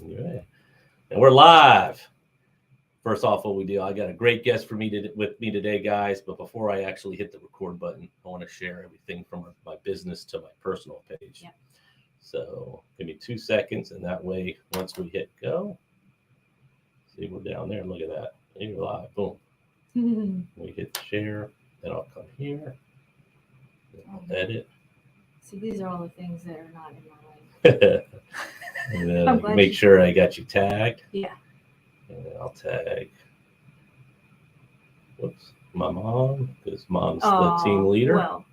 Yeah. And we're live. First off, what we do, I got a great guest with me today, guys. But before I actually hit the record button, I want to share everything from my business to my personal page. Yeah. So give me 2 seconds, and that way, once we hit go, see, we're down there. Look at that. You're live. Boom. We hit share. Then I'll come here. I'll edit. See, these are all the things that are not in my way. And then make sure I got you tagged. Yeah. And then I'll tag, my mom, because mom's the team leader. Well.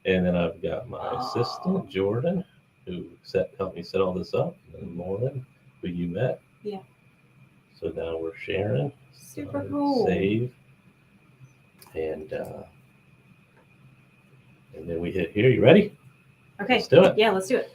And then I've got my assistant, Jordan, who helped me set all this up. And Lauren, who you met. Yeah. So now we're sharing. Super cool. Save. And then we hit here. You ready? Okay. Let's do it. Yeah, let's do it.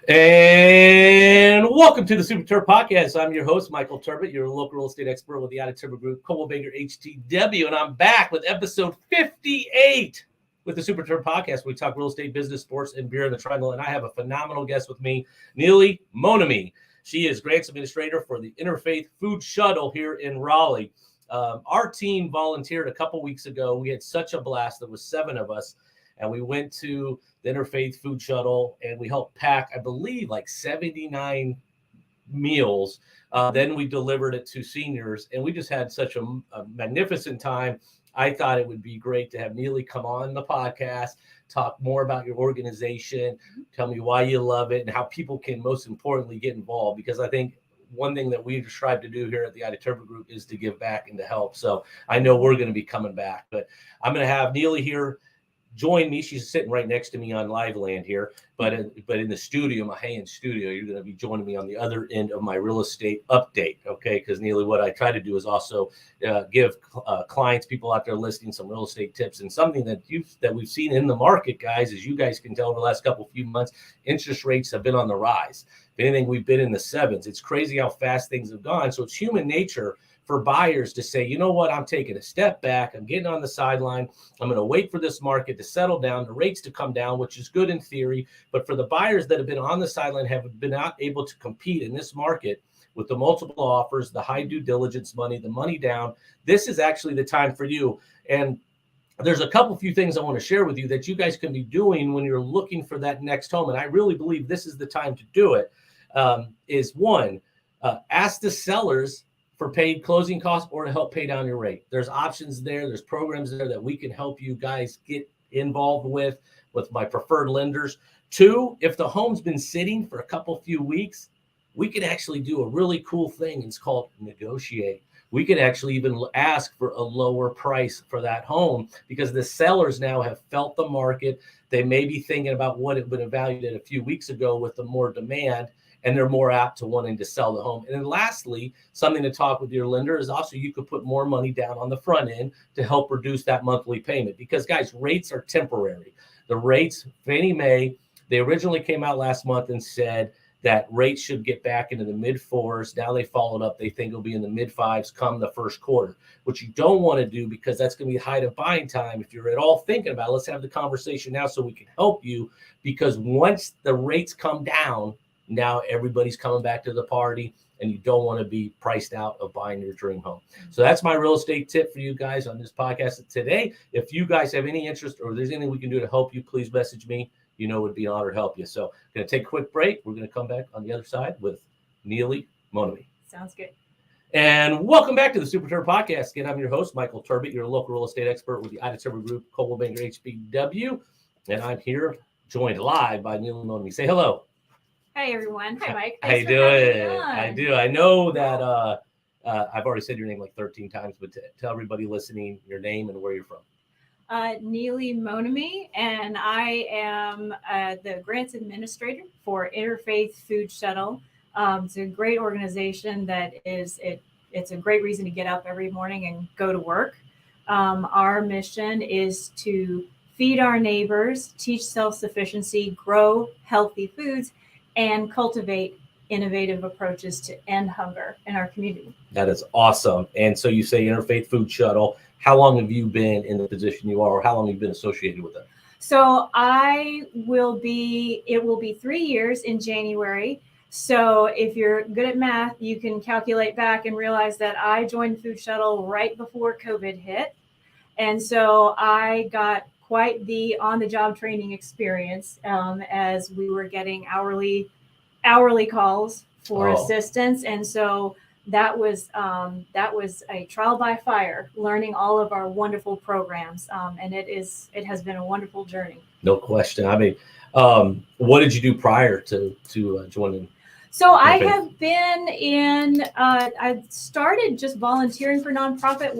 And welcome to the Super Terb Podcast. I'm your host, Michael Turbot, your local real estate expert with the Untitled Group, Coldwell Banker HTW, and I'm back with episode 58 with the Super Terb Podcast. We talk real estate, business, sports, and beer in the triangle, and I have a phenomenal guest with me, Neely Monemi. She is grants administrator for the Inter-Faith Food Shuttle here in Raleigh. Our team volunteered a couple weeks ago. We had such a blast. There was 7 of us. And we went to the Inter-Faith Food Shuttle, and we helped pack, I believe, like 79 meals. Then we delivered it to seniors, and we just had such a magnificent time. I thought it would be great to have Neely come on the podcast, talk more about your organization, tell me why you love it, and how people can most importantly get involved. Because I think one thing that we strive to do here at the Untitled Group is to give back and to help. So I know we're going to be coming back, but I'm going to have Neely here join me. She's sitting right next to me on live land here, but in the studio, my high-end studio, you're going to be joining me on the other end of my real estate update, okay? Because Neely, what I try to do is also give clients, people out there listening, some real estate tips, and something that we've seen in the market, guys, as you guys can tell over the last few months, interest rates have been on the rise. If anything, we've been in the 7s. It's crazy how fast things have gone. So it's human nature for buyers to say, you know what, I'm taking a step back. I'm getting on the sideline. I'm going to wait for this market to settle down, the rates to come down, which is good in theory. But for the buyers that have been on the sideline, have been not able to compete in this market with the multiple offers, the high due diligence money, the money down, this is actually the time for you. And there's a few things I want to share with you that you guys can be doing when you're looking for that next home. And I really believe this is the time to do it. Is one, ask the sellers for paid closing costs or to help pay down your rate. There's options there. There's programs there that we can help you guys get involved with my preferred lenders. 2, if the home's been sitting for a few weeks, we can actually do a really cool thing. It's called negotiate. We can actually even ask for a lower price for that home because the sellers now have felt the market. They may be thinking about what it would have valued at a few weeks ago with the more demand, and they're more apt to wanting to sell the home. And then lastly, something to talk with your lender is also you could put more money down on the front end to help reduce that monthly payment. Because, guys, rates are temporary. The rates, Fannie Mae, they originally came out last month and said that rates should get back into the mid-4s. Now they followed up. They think it'll be in the mid-5s come the first quarter, which you don't want to do because that's going to be height of buying time. If you're at all thinking about it, let's have the conversation now so we can help you, because once the rates come down, now everybody's coming back to the party, and you don't want to be priced out of buying your dream home. So that's my real estate tip for you guys on this podcast today. If you guys have any interest or there's anything we can do to help you, please message me. You know, it would be an honor to help you. So I'm going to take a quick break. We're going to come back on the other side with Neely Monemi. Sounds good. And welcome back to the Super Terb Podcast. Again, I'm your host, Michael Turbot, your local real estate expert with the Untitled Group, Coldwell Banker HTW. And I'm here joined live by Neely Monemi. Say hello. Hey, everyone. Hi, Mike. How you doing? I do. I know that I've already said your name like 13 times, but tell everybody listening your name and where you're from. Neely Monemi, and I am the grants administrator for Inter-Faith Food Shuttle. It's a great organization that it's a great reason to get up every morning and go to work. Our mission is to feed our neighbors, teach self-sufficiency, grow healthy foods, and cultivate innovative approaches to end hunger in our community. That is awesome. And so you say Inter-Faith Food Shuttle. How long have you been in the position you are, or how long have you been associated with it? So it will be 3 years in January. So if you're good at math, you can calculate back and realize that I joined Food Shuttle right before COVID hit. And so I got quite the on-the-job training experience as we were getting hourly calls for assistance. And so that was a trial by fire, learning all of our wonderful programs. And it has been a wonderful journey. No question. I mean, what did you do prior to joining? So I have been I started just volunteering for nonprofit.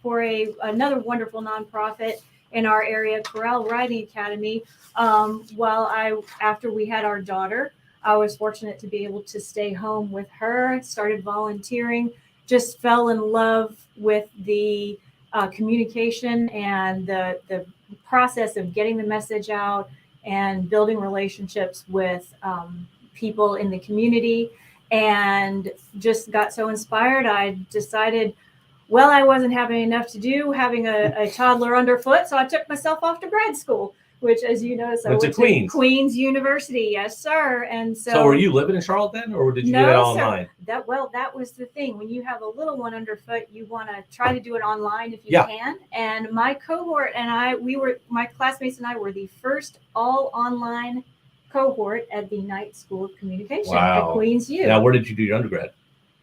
For another wonderful nonprofit in our area, Corral Riding Academy. After we had our daughter, I was fortunate to be able to stay home with her, started volunteering, just fell in love with the communication and the process of getting the message out and building relationships with people in the community, and just got so inspired. I decided, well, I wasn't having enough to do having a toddler underfoot, so I took myself off to grad school, which, as you know, I went to Queen's University. Yes, sir. And so were you living in Charlotte then, or did you do that online? That was the thing. When you have a little one underfoot, you want to try to do it online if you can. And my cohort and my classmates and I were the first all online cohort at the Knight School of Communication at Queen's U. Now, where did you do your undergrad?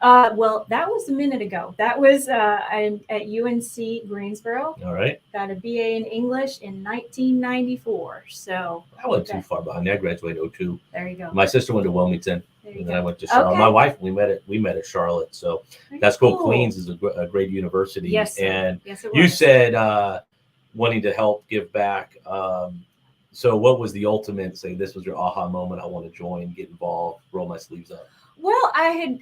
Well, that was a minute ago. That was at UNC Greensboro. All right. Got a BA in English in 1994. So I wasn't too far behind. I graduated in 2002. There you go. My sister went to Wilmington, and then I went to Charlotte. Okay. My wife, we met at Charlotte. So that's cool. Queens is a great university. Yes, and yes, it was. You said wanting to help give back. So what was the ultimate, say this was your aha moment, I want to join, get involved, roll my sleeves up? Well, I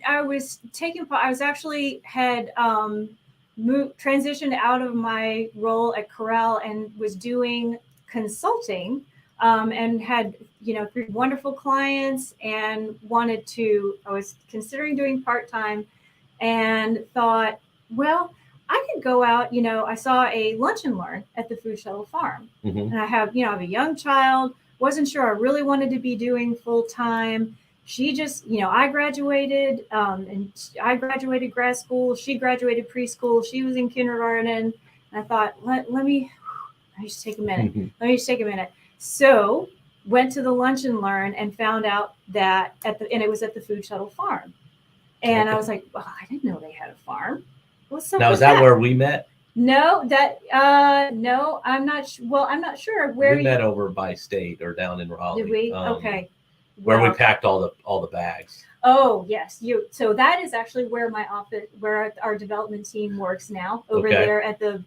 transitioned out of my role at Corral and was doing consulting, and had, 3 wonderful clients, and I was considering doing part-time, and thought, well, I could go out, I saw a lunch and learn at the Food Shuttle farm. Mm-hmm. And I have a young child, wasn't sure I really wanted to be doing full-time. She just, I graduated, and I graduated grad school. She graduated preschool. She was in kindergarten. And I thought, let me just take a minute. Let me just take a minute. So went to the lunch and learn and found out that it was at the Food Shuttle farm. And I was like, well, I didn't know they had a farm. What's up? Now, is that where we met? No, no, I'm not. Well, I'm not sure where we met over by State or down in Raleigh. Did we? Okay. Where we packed all the bags. Oh yes, so that is actually where where our development team works now, over there at the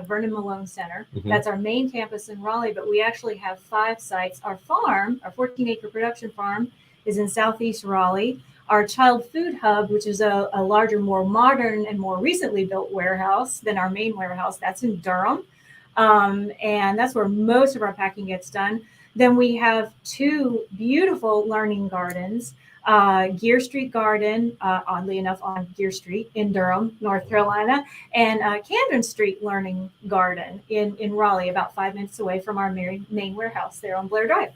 Vernon Malone Center. Mm-hmm. That's our main campus in Raleigh, but we actually have 5 sites. Our farm, our 14-acre production farm, is in Southeast Raleigh. Our child food hub, which is a larger, more modern and more recently built warehouse than our main warehouse, that's in Durham. And that's where most of our packing gets done. Then we have 2 beautiful learning gardens, Gear Street Garden, oddly enough on Gear Street in Durham, North Carolina, and Camden Street Learning Garden in Raleigh, about 5 minutes away from our main warehouse there on Blair Drive.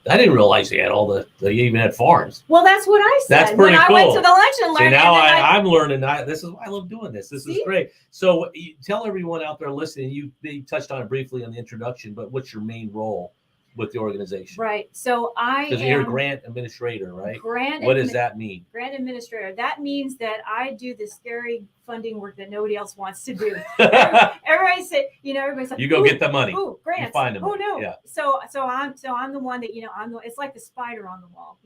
I didn't realize they even had farms. Well, that's what I said. That's pretty cool. I went to the lunch and learned. See, now I'm learning. This is why I love doing this. This is great. So tell everyone out there listening, you touched on it briefly in the introduction, but what's your main role with the organization? Right. So because you're a grant administrator, right? What does that mean? Grant administrator. That means that I do the scary funding work that nobody else wants to do. Everybody's like, you go get the money. Ooh, grants. You find them. Oh no. Yeah. So I'm the one that, it's like the spider on the wall,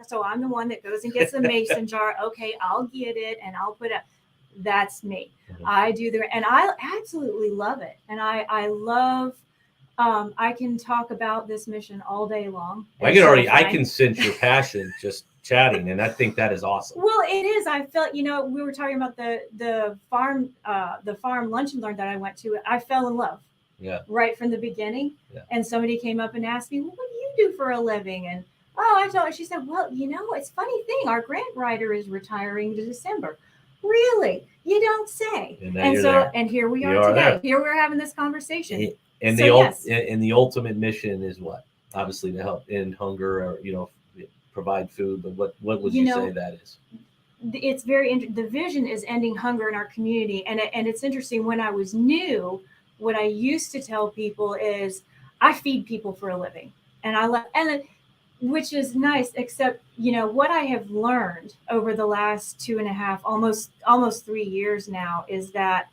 so I'm the one that goes and gets the mason jar. Okay, I'll get it and I'll put it. That's me. Mm-hmm. I do and I absolutely love it. And I love, I can talk about this mission all day long. I can sense your passion just chatting, and I think that is awesome. Well, it is. I felt, we were talking about the farm lunch and learn that I went to. I fell in love. Yeah. Right from the beginning. Yeah. And somebody came up and asked me, well, what do you do for a living? And I told her, she said, well, it's a funny thing. Our grant writer is retiring in December. Really? You don't say. And here we are today. There. Here we're having this conversation. And the ultimate mission is what? Obviously to help end hunger, or provide food, but what would you say that is? It's the vision is ending hunger in our community. And it's interesting, when I was new, what I used to tell people is I feed people for a living, which is nice, except, what I have learned over the last 2.5, almost 3 years now, is that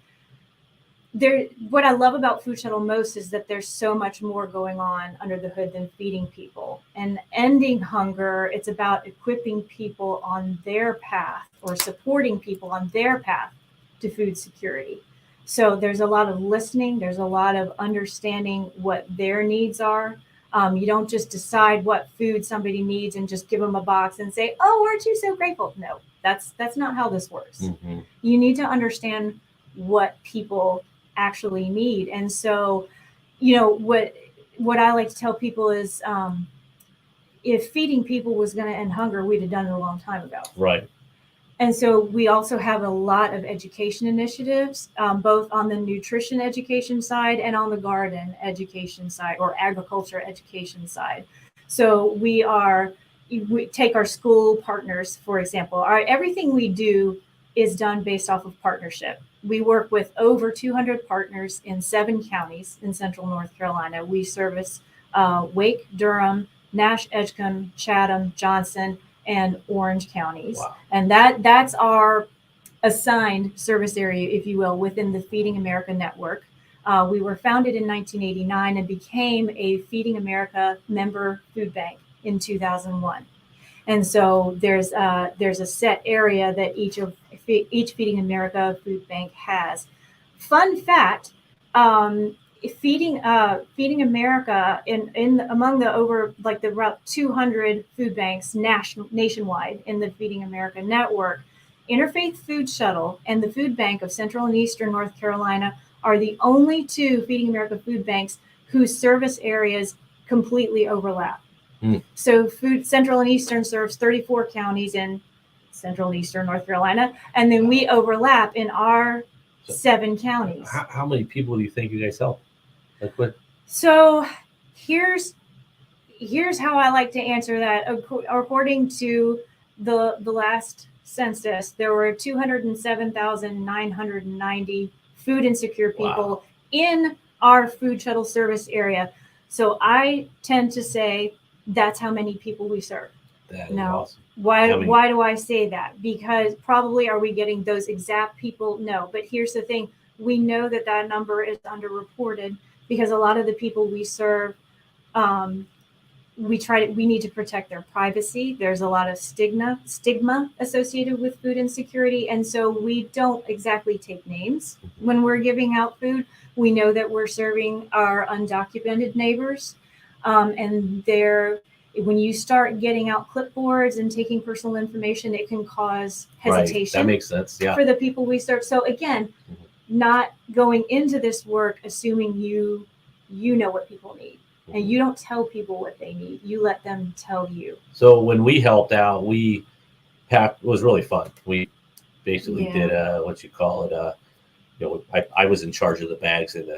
what I love about Food Shuttle most is that there's so much more going on under the hood than feeding people and ending hunger. It's about equipping people on their path, or supporting people on their path to food security. So there's a lot of listening. There's a lot of understanding what their needs are. You don't just decide what food somebody needs and just give them a box and say, "Oh, aren't you so grateful?" No, that's not how this works. Mm-hmm. You need to understand what people actually need. And so, what I like to tell people is, if feeding people was going to end hunger, we'd have done it a long time ago. Right. And so we also have a lot of education initiatives, both on the nutrition education side and on the garden education side, or agriculture education side. So we take our school partners, for example. Everything we do is done based off of partnership. We work with over 200 partners in 7 counties in central North Carolina. We service Wake, Durham, Nash, Edgecombe, Chatham, Johnson, and Orange counties. Wow. And that's our assigned service area, if you will, within the Feeding America network. We were founded in 1989 and became a Feeding America member food bank in 2001. And so there's a set area that each Feeding America food bank has. Fun fact, Feeding America among the about 200 food banks nationwide in the Feeding America network, Inter-Faith Food Shuttle and the Food Bank of Central and Eastern North Carolina are the only 2 Feeding America food banks whose service areas completely overlap. So Central and Eastern serves 34 counties in Central and Eastern North Carolina, and then we overlap in our 7 counties. How many people do you think you guys help? So here's how I like to answer that. According to the last census, there were 207,990 food insecure people in our food shuttle service area. So I tend to say that's how many people we serve. That is awesome. Why do I say that? Because probably are we getting those exact people? No. But here's the thing. We know that number is underreported because a lot of the people we serve, we need to protect their privacy. There's a lot of stigma associated with food insecurity. And so we don't exactly take names when we're giving out food. We know that we're serving our undocumented neighbors. And when you start getting out clipboards and taking personal information, it can cause hesitation. Right. That makes sense. Yeah. For the people we serve. So again, not going into this work assuming you know what people need. And you don't tell people what they need. You let them tell you. So when we helped out, it was really fun. We basically did what you call it. I was in charge of the bags and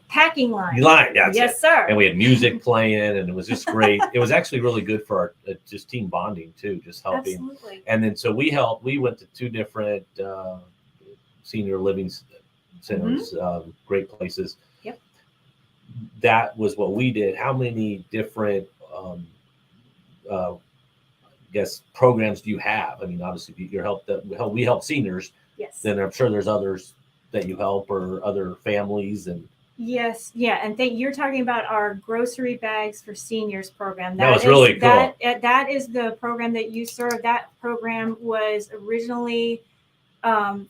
packing line. Yes, sir. And we had music playing, and it was just great. It was actually really good for our just team bonding too, just helping. Absolutely. And then so we helped. We went to 2 different senior living centers, great places. Yep. That was what we did. How many different programs do you have? I mean, obviously we help seniors. Yes. Then I'm sure there's others that you help, or other families. And yes, yeah, and you're talking about our grocery bags for seniors program. That was really cool. That is the program that you serve. That program was originally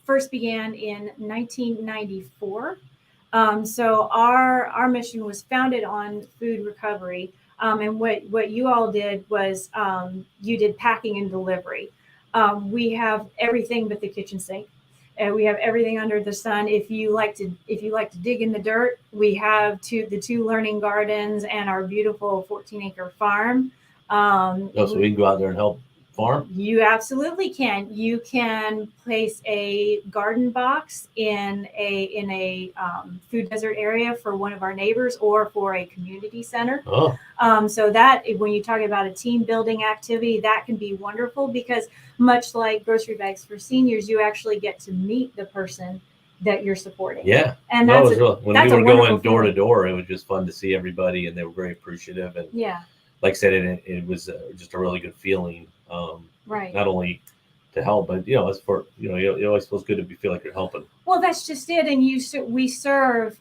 first began in 1994. So our mission was founded on food recovery. And what you all did was you did packing and delivery. We have everything but the kitchen sink. We have everything under the sun. If you like to dig in the dirt, we have the 2 learning gardens and our beautiful 14-acre farm. So we can go out there and help farm? You absolutely can. You can place a garden box in a food desert area for one of our neighbors or for a community center. Oh, So that when you talk about a team building activity, that can be wonderful because much like grocery bags for seniors, you actually get to meet the person that you're supporting. yeah. And No, that's it was when that's we a were wonderful going door to feeling. door, it was just fun to see everybody, and they were very appreciative. And Yeah, like I said, it was just a really good feeling. right. Not only to help, but as for it always feels good to feel like you're helping. Well, that's just it. And we serve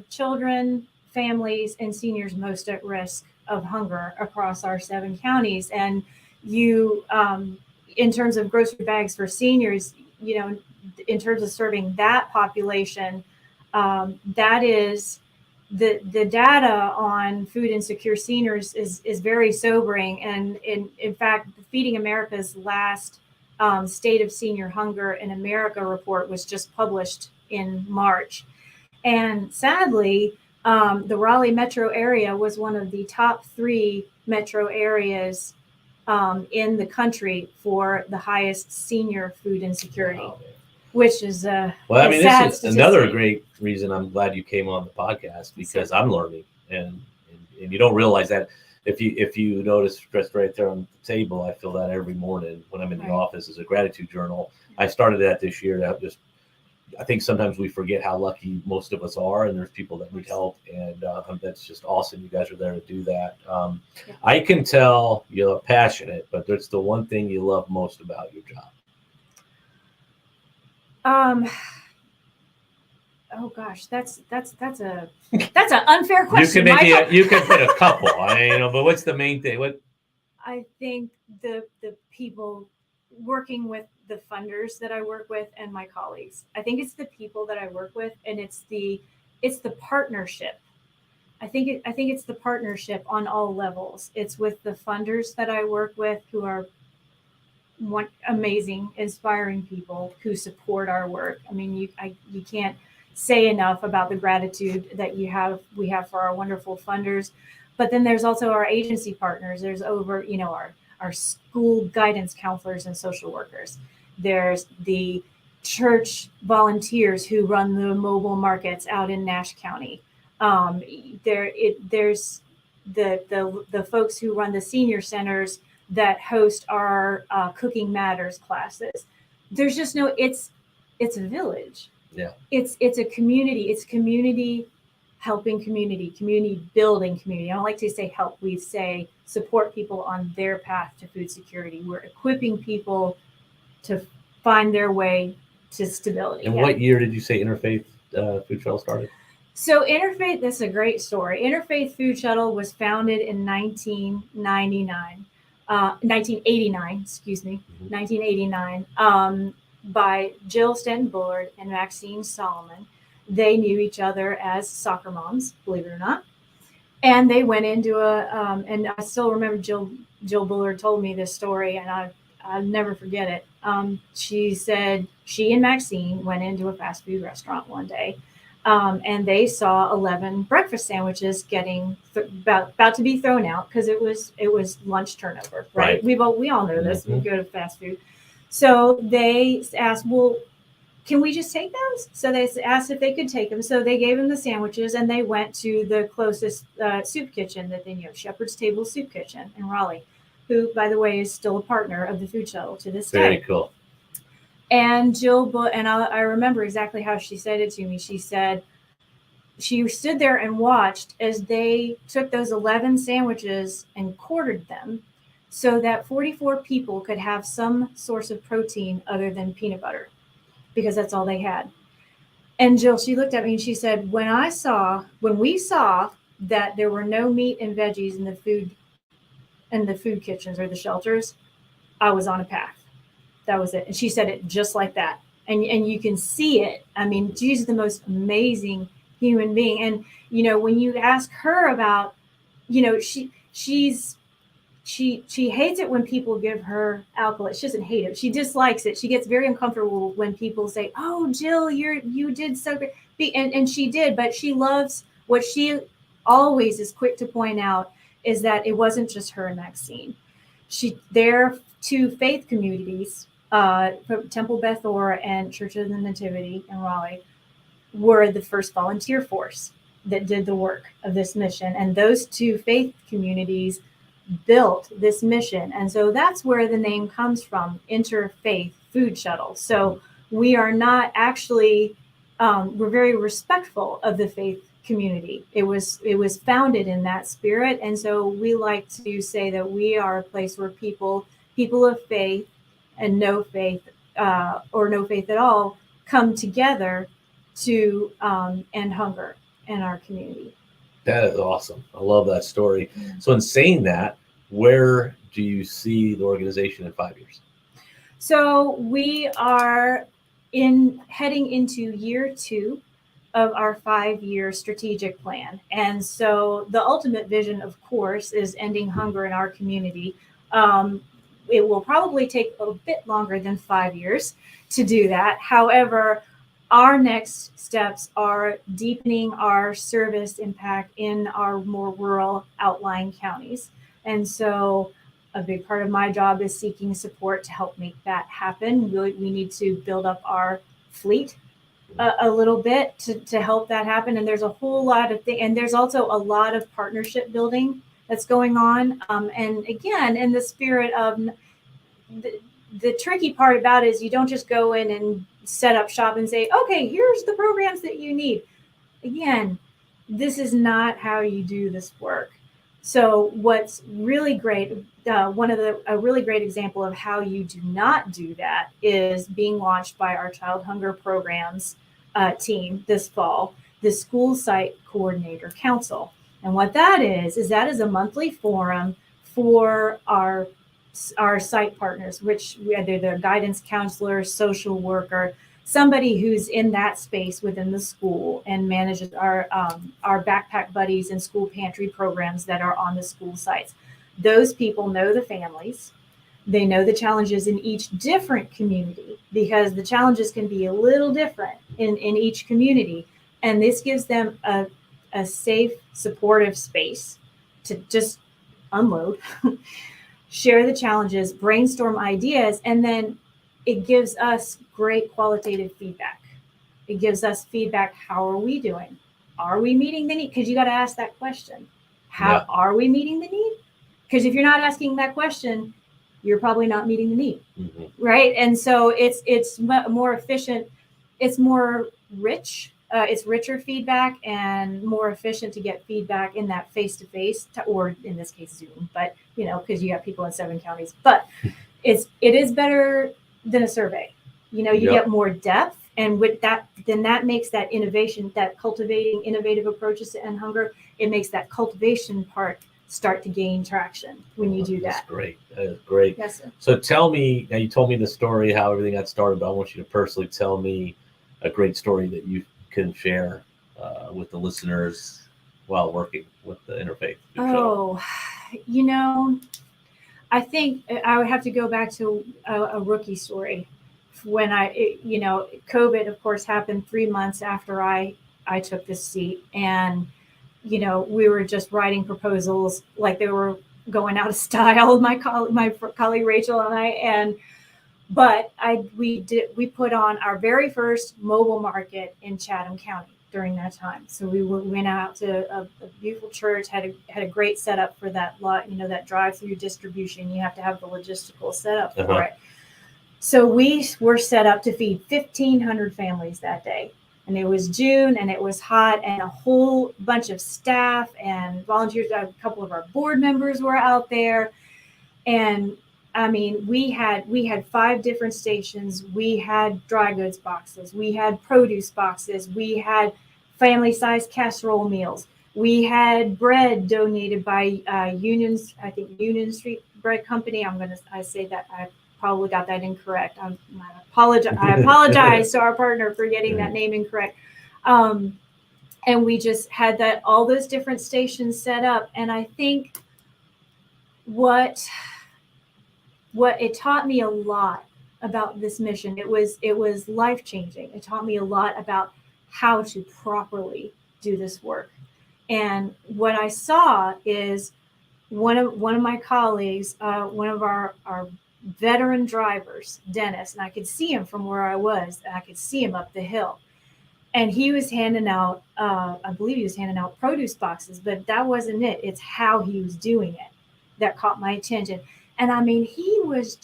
children, families, and seniors most at risk of hunger across our 7 counties. And you, in terms of grocery bags for seniors, in terms of serving that population, that is the data on food insecure seniors is very sobering. And in fact, Feeding America's last State of Senior Hunger in America report was just published in March. And sadly, the Raleigh metro area was one of the top 3 metro areas in the country for the highest senior food insecurity, Wow. which is Well, I mean, sad this is statistic. another great reason I'm glad you came on the podcast, because I'm learning, and you don't realize that. If you notice just right there on the table, I fill that every morning when I'm in the Right. office as a gratitude journal. I started that this year to I think sometimes we forget how lucky most of us are, and there's people that need help, and that's just awesome. You guys are there to do that. Yeah. I can tell you're passionate, but there's the one thing you love most about your job. Oh gosh, that's an unfair question. You can put a couple, but what's the main thing? What? I think the people working with the funders that I work with and my colleagues. I think it's the people that I work with, and it's the partnership. I think it's the partnership on all levels. It's with the funders that I work with, who are amazing, inspiring people who support our work. I mean, you can't say enough about the gratitude that we have for our wonderful funders. But then there's also our agency partners. There's our school guidance counselors and social workers. There's the church volunteers who run the mobile markets out in Nash County. There's the folks who run the senior centers that host our Cooking Matters classes. There's just it's a village. Yeah. It's a community. It's community helping community building community. I don't like to say help. We say support people on their path to food security. We're equipping people to find their way to stability. And what year did you say Inter-Faith Food Shuttle started? So Interfaith, that's a great story. Interfaith Food Shuttle was founded in 1989, excuse me, 1989, by Jill Stanton Bullard and Maxine Solomon. They knew each other as soccer moms, believe it or not. And they went into and I still remember Jill Bullard told me this story, and I'll never forget it. She said she and Maxine went into a fast food restaurant one day, and they saw 11 breakfast sandwiches getting about to be thrown out because it was lunch turnover, right? We all know this. We go to fast food. So they asked, well, can we just take those? So they asked if they could take them. So they gave them the sandwiches, and they went to the closest soup kitchen that they knew, Shepherd's Table Soup Kitchen in Raleigh, who, by the way, is still a partner of the Food Shuttle to this day. Very cool. And I remember exactly how she said it to me. She said she stood there and watched as they took those 11 sandwiches and quartered them so that 44 people could have some source of protein other than peanut butter, because that's all they had. And Jill, she looked at me and she said, when we saw that there were no meat and veggies in the food kitchens or the shelters, I was on a path. That was it. And she said it just like that. And you can see it. I mean, she's the most amazing human being. And, when you ask her about, she hates it when people give her alcohol. She doesn't hate it. She dislikes it. She gets very uncomfortable when people say, "Oh, Jill, you did so great." And she did, but she loves what she always is quick to point out is that it wasn't just her and Maxine. their two faith communities, Temple Beth Or and Church of the Nativity in Raleigh, were the first volunteer force that did the work of this mission. And those two faith communities built this mission. And so that's where the name comes from, Inter-Faith Food Shuttle. So we are not actually, we're very respectful of the faith community. It was founded in that spirit. And so we like to say that we are a place where people of faith and no faith, or no faith at all, come together to end hunger in our community. That is awesome. I love that story. So in saying that, where do you see the organization in 5 years? So we are heading into year 2 of our 5-year strategic plan. And so the ultimate vision, of course, is ending hunger in our community. It will probably take a bit longer than 5 years to do that. However, our next steps are deepening our service impact in our more rural outlying counties. And so a big part of my job is seeking support to help make that happen. We need to build up our fleet a little bit to help that happen. And there's a whole lot of things. And there's also a lot of partnership building that's going on. And again, in the spirit of the tricky part about it is you don't just go in and set up shop and say, okay, here's the programs that you need. Again, this is not how you do this work. So what's really great, a really great example of how you do not do that is being launched by our Child Hunger Programs team this fall, the School Site Coordinator Council. And what that is a monthly forum for our site partners, which whether they're guidance counselor, social worker, somebody who's in that space within the school and manages our backpack buddies and school pantry programs that are on the school sites. Those people know the families. They know the challenges in each different community because the challenges can be a little different in each community. And this gives them a safe, supportive space to just unload, share the challenges, brainstorm ideas, and then it gives us great qualitative feedback. It gives us feedback. How are we doing? Are we meeting the need? Because you got to ask that question. How are we meeting the need? Because if you're not asking that question, you're probably not meeting the need, right? And so it's more efficient. It's more rich. It's richer feedback and more efficient to get feedback in that face-to-face, or in this case Zoom. But because you got people in 7 counties. But it is better than a survey. You get more depth, and with that, then that makes that innovation, that cultivating innovative approaches to end hunger, it makes that cultivation part start to gain traction when you do that. That's great. That is great. Yes, sir. So tell me, now you told me the story, how everything got started, but I want you to personally tell me a great story that you can share with the listeners while working with the Interfaith Food Shuttle. I think I would have to go back to a rookie story when COVID, of course, happened 3 months after I took this seat. And, we were just writing proposals like they were going out of style, my colleague Rachel and I. But we put on our very first mobile market in Chatham County during that time. So we went out to a beautiful church, had a great setup for that lot, that drive-through distribution. You have to have the logistical setup for it. So we were set up to feed 1,500 families that day. And it was June and it was hot, and a whole bunch of staff and volunteers, a couple of our board members were out there. And I mean, we had 5 different stations. We had dry goods boxes. We had produce boxes. We had family-sized casserole meals. We had bread donated by Union Street Bread Company. I say that I probably got that incorrect. I apologize to our partner for getting that name incorrect. And we just had all those different stations set up. And I think what it taught me a lot about this mission. It was life-changing. It taught me a lot about how to properly do this work. And what I saw is one of my colleagues, one of our veteran drivers, Dennis, and I could see him from where I was, and I could see him up the hill. And he was handing out, I believe he was handing out produce boxes, but that wasn't it. It's how he was doing it that caught my attention. And I mean, he was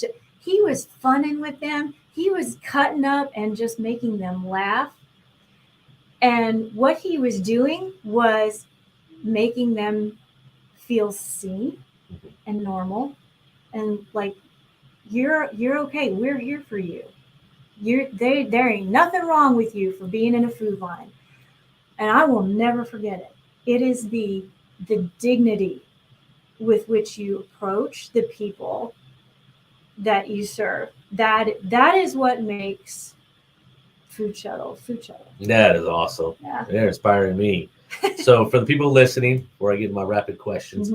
funning with them. He was cutting up and just making them laugh. And what he was doing was making them feel seen and normal, and like, you're okay. We're here for you. There ain't nothing wrong with you for being in a food line. And I will never forget it. It is the dignity with which you approach the people that you serve. That is what makes Food Shuttle. That is awesome. Yeah. They're inspiring me. So for the people listening, before I get my rapid questions,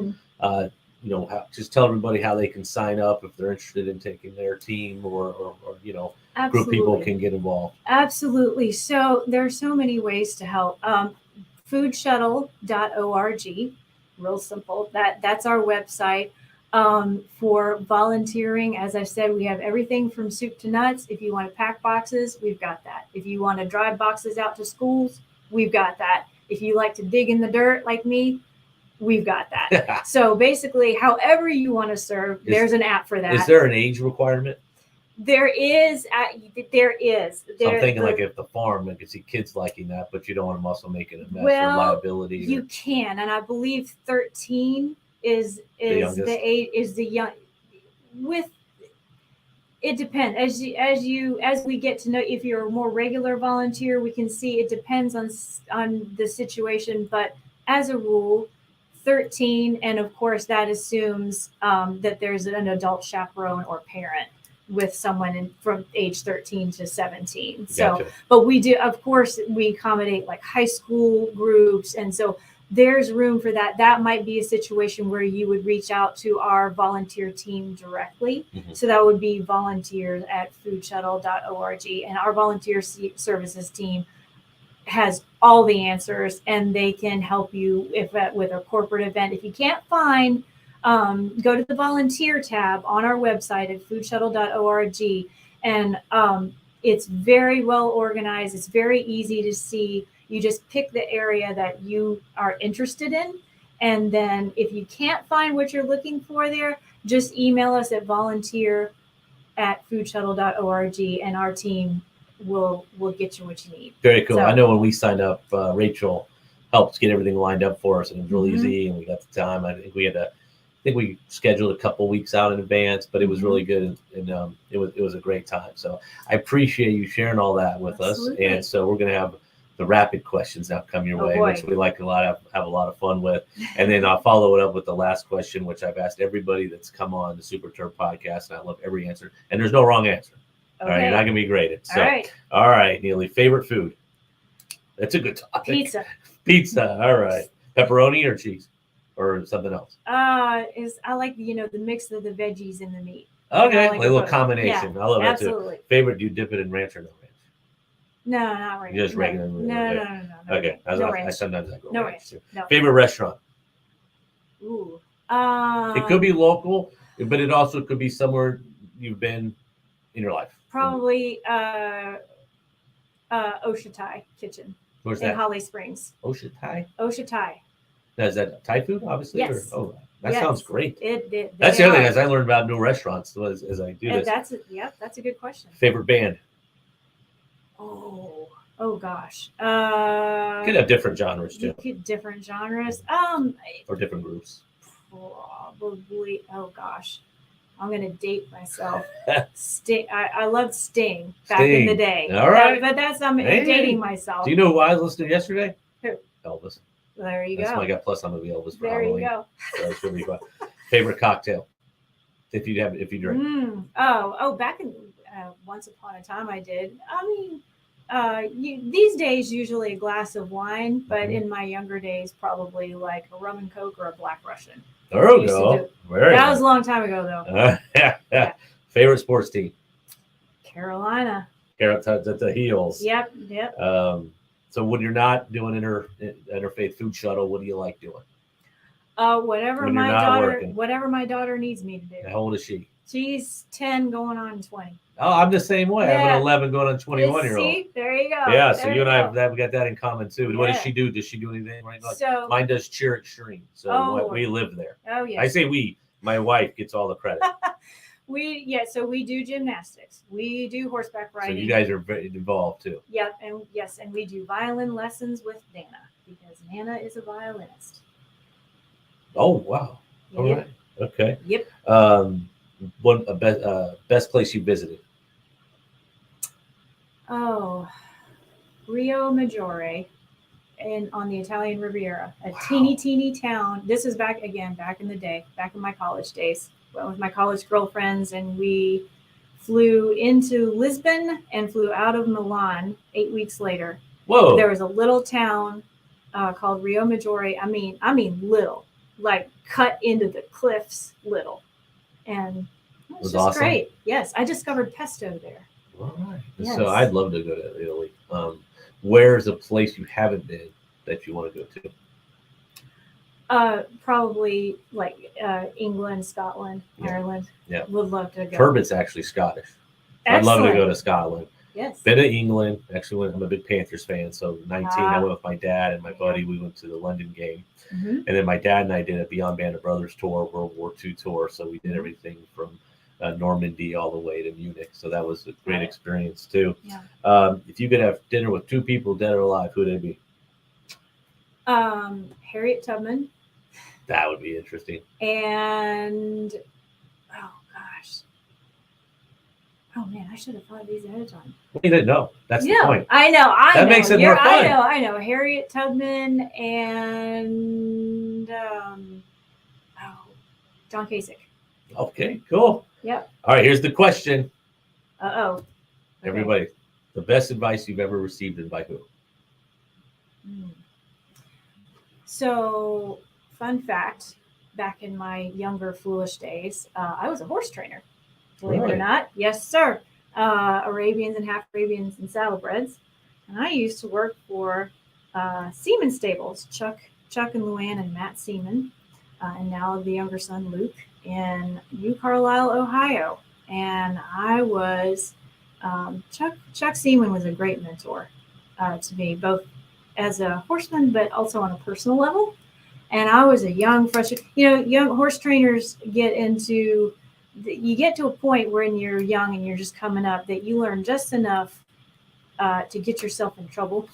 just tell everybody how they can sign up if they're interested in taking their team or group people can get involved. Absolutely. So there are so many ways to help. Foodshuttle.org, real simple. That's our website. For volunteering, as I said, we have everything from soup to nuts. If you want to pack boxes, we've got that. If you want to drive boxes out to schools, we've got that. If you like to dig in the dirt like me, we've got that. So basically, however you want to serve, there's an app for that. Is there an age requirement? There is. So I'm thinking like at the farm, I can see kids liking that, but you don't want them also making a mess or liability. You can, and I believe 13 is the age, is the young. With it depends as we get to know. If you're a more regular volunteer, we can see it depends on the situation, but as a rule, 13, and of course that assumes that there's an adult chaperone or parent with someone from age 13 to 17. So, but we do, of course, we accommodate like high school groups, and so there's room for that. That might be a situation where you would reach out to our volunteer team directly. Mm-hmm. So that would be volunteers at foodshuttle.org, and our volunteer services team has all the answers, and they can help you with a corporate event. If you can't find, go to the volunteer tab on our website at foodshuttle.org, and it's very well organized. It's very easy to see. You just pick the area that you are interested in, and then if you can't find what you're looking for there, just email us at volunteer@foodshuttle.org, and our team will get you what you need. Very cool. So, I know when we signed up, Rachel helped get everything lined up for us, and it was really easy, and we got the time. I think we scheduled a couple weeks out in advance, but it was really good, and it was a great time. So I appreciate you sharing all that with us. And so we're going to have the rapid questions now come your way, which we like have a lot of fun with. And then I'll follow it up with the last question, which I've asked everybody that's come on the Super Terb Podcast, and I love every answer. And there's no wrong answer. Okay. All right, you're not going to be graded. So, all right, Neely, favorite food? That's a good topic. Pizza. All right. Pepperoni or cheese? Or something else? I like the mix of the veggies and the meat. Okay, like a little combination. Yeah, I love absolutely. That too. Favorite? Do you dip it in ranch or no ranch? No, not ranch. Just regular. No. Okay, no ranch. I sometimes I go no ranch too. No. Favorite restaurant? Ooh. It could be local, but it also could be somewhere you've been in your life. Probably Oshatai Kitchen. Where's that? In Holly Springs. Oshatai. Now, is that Thai food, obviously? Yes. That sounds great. That's the other thing as I learned about new restaurants as I do this. That's a good question. Favorite band? Oh gosh. Could have different genres too. Different genres. Or different groups. Probably. Oh gosh. I'm gonna date myself. Sting. I loved Sting back in the day. All right. But I'm dating myself. Do you know who I was listening to yesterday? Who? Elvis. There you go. That's why I got plus on the Elvis for Halloween. There you go. So it's gonna be fun. Favorite cocktail? If you drink. Back in once upon a time I did. I mean, these days usually a glass of wine, but in my younger days probably like a rum and coke or a Black Russian. There we go. That was a long time ago though. Yeah. Favorite sports team? Carolina. The Heels. Yep. So when you're not doing Inter-Faith Food Shuttle, what do you like doing? Whatever when my you're not daughter, working? whatever my daughter needs me to do. How old is she? She's 10 going on 20. Oh, I'm the same way. I have Yeah. an 11 going on 21-year-old. See, there you go. Yeah, so There you and I go. have we got that in common too. What does Yeah. she do? Does she do anything right now? So Mine does cheer extreme. So Oh. we live there. oh yeah. I say we. My wife gets all the credit. So we do gymnastics. We do horseback So riding. you guys are very involved too. Yep, and yes, and we do violin lessons with Nana because Nana is a violinist. Oh wow! All Yep. right. Okay. Yep. Best place you visited? Oh, Rio Maggiore, on the Italian Riviera, a Wow. teeny town. This is back in the day, back in my college days. Went with my college girlfriends, and we flew into Lisbon and flew out of Milan 8 weeks later. Whoa! There was a little town called Rio Maggiore. I mean little, like cut into the cliffs, little, and it was just awesome. great. Yes, I discovered pesto there. All right. Yes. So I'd love to go to Italy. Where's a place you haven't been that you want to go to? Probably like England, Scotland, Yeah. Ireland. Yeah. Would love to go. Turbott's actually Scottish. I'd love to go to Scotland. Yes. Been to England. Actually, I'm a big Panthers fan. So 19, I went with my dad and my buddy. We went to the London game. Mm-hmm. And then my dad and I did a Beyond Band of Brothers tour, World War II tour. So we did everything from Normandy all the way to Munich. So that was a great experience too. Yeah. If you could have dinner with two people, dead or alive, who'd they be? Harriet Tubman. That would be interesting. And oh man, I should have thought of these ahead of time. You didn't know. That's the point. I know. That makes it more fun. I know. Harriet Tubman and John Kasich. Okay, cool. Yep. All right, here's the question. Okay. Everybody, the best advice you've ever received and by who? So, fun fact, back in my younger, foolish days, I was a horse trainer. Believe it or not. Yes, sir. Arabians and half Arabians and saddlebreds. And I used to work for Seaman Stables, Chuck and Luann and Matt Seaman, and now the younger son, Luke, in New Carlisle, Ohio. And I was, Chuck Seaman was a great mentor to me, both as a horseman, but also on a personal level. And I was a young, fresh, young horse trainers you get to a point when you're young and you're just coming up that you learn just enough to get yourself in trouble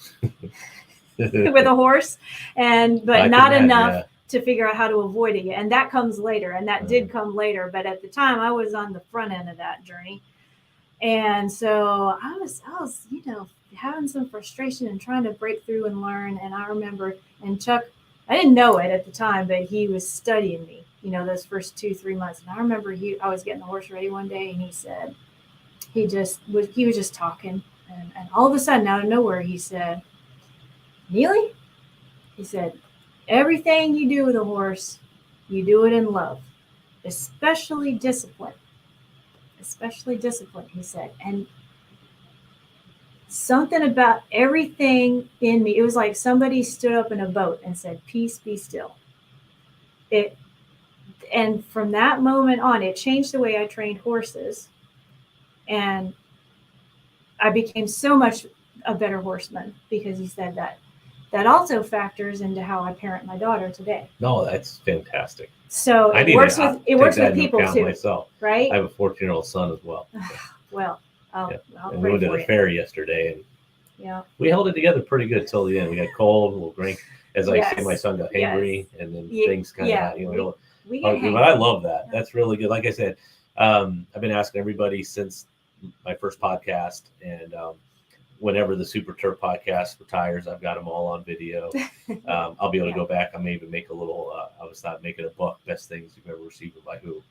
with a horse, but not enough to figure out how to avoid it. And that comes later, and that did come later. But at the time, I was on the front end of that journey. And so I was, having some frustration and trying to break through and learn. And I remember, and Chuck, I didn't know it at the time, but he was studying me, those first 2-3 months. And I remember I was getting the horse ready one day, and he said, he was just talking. And all of a sudden, out of nowhere, he said, Neely, he said, everything you do with a horse, you do it in love, especially discipline, he said. And something about everything in me, it was like somebody stood up in a boat and said, peace, be still. And from that moment on, it changed the way I trained horses. And I became so much a better horseman because he said that. That also factors into how I parent my daughter today. No, that's fantastic. So it works with people too, myself. Right? I have a 14-year-old son as well. Well, and we went to the fair yesterday, and we held it together pretty good till the end. We got cold, a little drink. As I say, my son got hangry, and then things kind of, we get but I love that. That's really good. Like I said, I've been asking everybody since my first podcast, and whenever the Super Terb Podcast retires, I've got them all on video. I'll be able to go back. I may even make a little, I was not making a book, best things you've ever received and by who.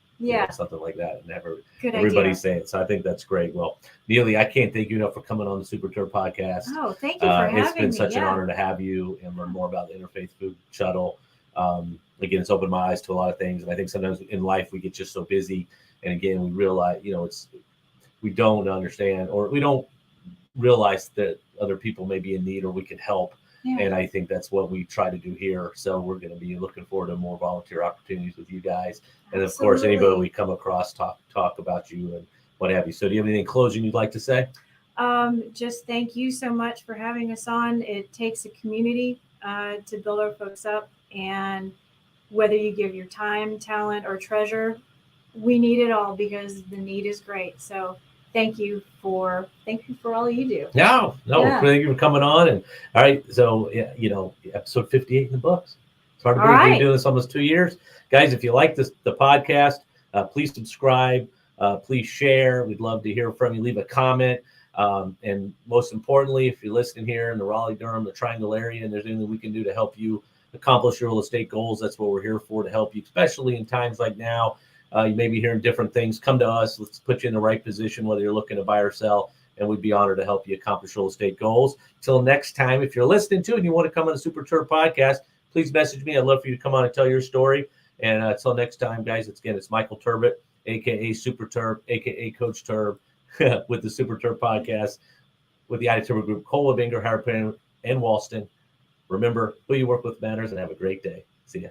Something like that. And everybody's saying. So I think that's great. Well, Neely, I can't thank you enough for coming on the Super Terb Podcast. Oh, thank you for having me. It's been such an honor to have you and learn more about the Inter-Faith Food Shuttle. Again, it's opened my eyes to a lot of things. And I think sometimes in life we get just so busy. And again, we realize, we don't understand, or we don't realize that other people may be in need or we can help. Yeah. And I think that's what we try to do here. So we're going to be looking forward to more volunteer opportunities with you guys. And of course, anybody we come across, talk about you and what have you. So do you have anything closing you'd like to say? Just thank you so much for having us on. It takes a community to build our folks up. And whether you give your time, talent, or treasure, we need it all because the need is great. So thank you for all you do. No, thank you for coming on. And all right, so episode 58 in the books. It's hard to believe we've been doing this almost 2 years. Guys, if you like the podcast, please subscribe, please share. We'd love to hear from you. Leave a comment. And most importantly, if you're listening here in the Raleigh-Durham, the Triangle area, and there's anything we can do to help you accomplish your real estate goals, that's what we're here for, to help you, especially in times like now. You may be hearing different things. Come to us. Let's put you in the right position, whether you're looking to buy or sell, and we'd be honored to help you accomplish real estate goals. Till next time, if you're listening to and you want to come on the Super Terb Podcast, please message me. I'd love for you to come on and tell your story. And until next time, guys, it's Michael Turbot, a.k.a. Super Terb, a.k.a. Coach Terb, with the Super Terb Podcast, with the Untitled Group, Cole, Binger, Harrison, and Walston. Remember, who you work with matters, and have a great day. See ya.